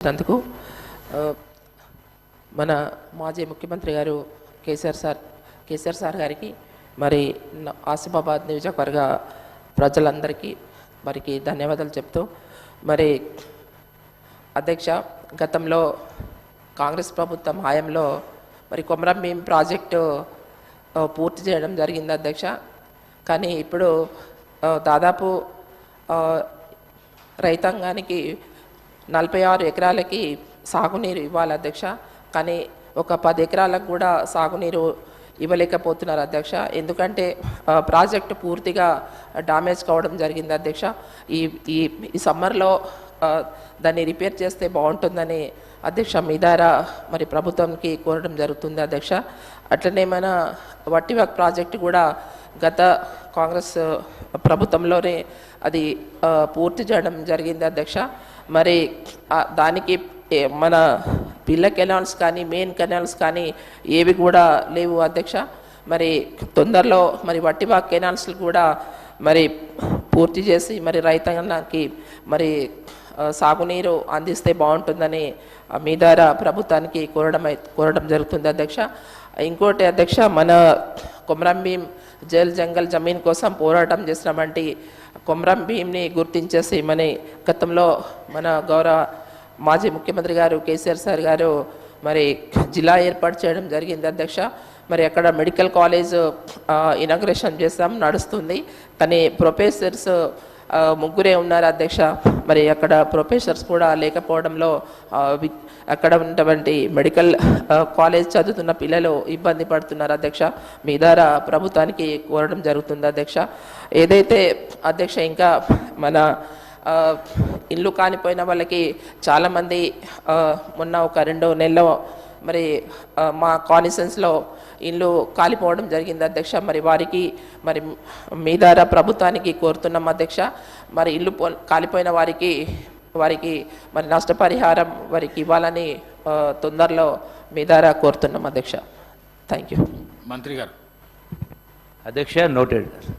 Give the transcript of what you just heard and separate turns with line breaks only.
అందుకు మన మాజీ ముఖ్యమంత్రి గారు కేసీఆర్ సార్ గారికి మరి ఆసిఫాబాద్ నియోజకవర్గ ప్రజలందరికీ మరికి ధన్యవాదాలు చెప్తూ మరి అధ్యక్ష గతంలో కాంగ్రెస్ ప్రభుత్వం హయాంలో మరి కొమరం భీం ప్రాజెక్టు పూర్తి చేయడం జరిగింది అధ్యక్ష. కానీ ఇప్పుడు దాదాపు రైతాంగానికి 46 ఎకరాలకి సాగునీరు ఇవ్వాలి అధ్యక్ష. కానీ ఒక 10 ఎకరాలకు కూడా సాగునీరు ఇవ్వలేకపోతున్నారు అధ్యక్ష. ఎందుకంటే ప్రాజెక్టు పూర్తిగా డ్యామేజ్ కావడం జరిగింది అధ్యక్ష. ఈ సమ్మర్లో దాన్ని రిపేర్ చేస్తే బాగుంటుందని అధ్యక్ష మీ ద్వారా మరి ప్రభుత్వానికి కోరడం జరుగుతుంది అధ్యక్ష. అట్లనే మన వట్టివాక్ ప్రాజెక్టు కూడా గత కాంగ్రెస్ ప్రభుత్వంలోనే అది పూర్తి చేయడం జరిగింది అధ్యక్ష. మరి దానికి మన పిల్ల కెనాల్స్ కానీ మెయిన్ కెనాల్స్ కానీ ఏవి కూడా లేవు అధ్యక్ష. మరి తొందరలో మరి వట్టివాక్ కెనాల్స్ కూడా మరి పూర్తి చేసి మరి రైతాంగానికి సాగునీరు అందిస్తే బాగుంటుందని మీ ద్వారా ప్రభుత్వానికి కోరడం జరుగుతుంది అధ్యక్ష. ఇంకోటి అధ్యక్ష, మన కొమరం భీం జైల్ జంగల్ జమీన్ కోసం పోరాటం చేసినామంటే కొమరం భీంని గుర్తించేసి మన గతంలో మన గౌరవ మాజీ ముఖ్యమంత్రి గారు కేసీఆర్ సార్ గారు మరి జిల్లా ఏర్పాటు చేయడం జరిగింది అధ్యక్ష. మరి అక్కడ మెడికల్ కాలేజ్ ఇనాగ్రేషన్ చేస్తాం నడుస్తుంది. కానీ ప్రొఫెసర్స్ 3 ఉన్నారు అధ్యక్ష. మరి అక్కడ ప్రొఫెసర్స్ కూడా లేకపోవడంలో అక్కడ ఉన్నటువంటి మెడికల్ కాలేజ్ చదువుతున్న పిల్లలు ఇబ్బంది పడుతున్నారు అధ్యక్ష. మీ ద్వారా ప్రభుత్వానికి కోరడం జరుగుతుంది అధ్యక్ష. ఏదైతే అధ్యక్ష ఇంకా మన ఇల్లు కానిపోయిన వాళ్ళకి చాలామంది మొన్న ఒక 2 నెలల్లో మరి మా కాన్స్టిట్యుయెన్సీలో ఇల్లు కాలిపోవడం జరిగింది అధ్యక్ష. మరి వారికి మరి మీ ద్వారా ప్రభుత్వానికి కోరుతున్నాం అధ్యక్ష. మరి ఇల్లు కాలిపోయిన వారికి మరి నష్టపరిహారం వారికి ఇవ్వాలని తొందరలో మీ ద్వారా కోరుతున్నాం అధ్యక్ష. Thank you.
మంత్రి గారు.
అధ్యక్ష నోటెడ్.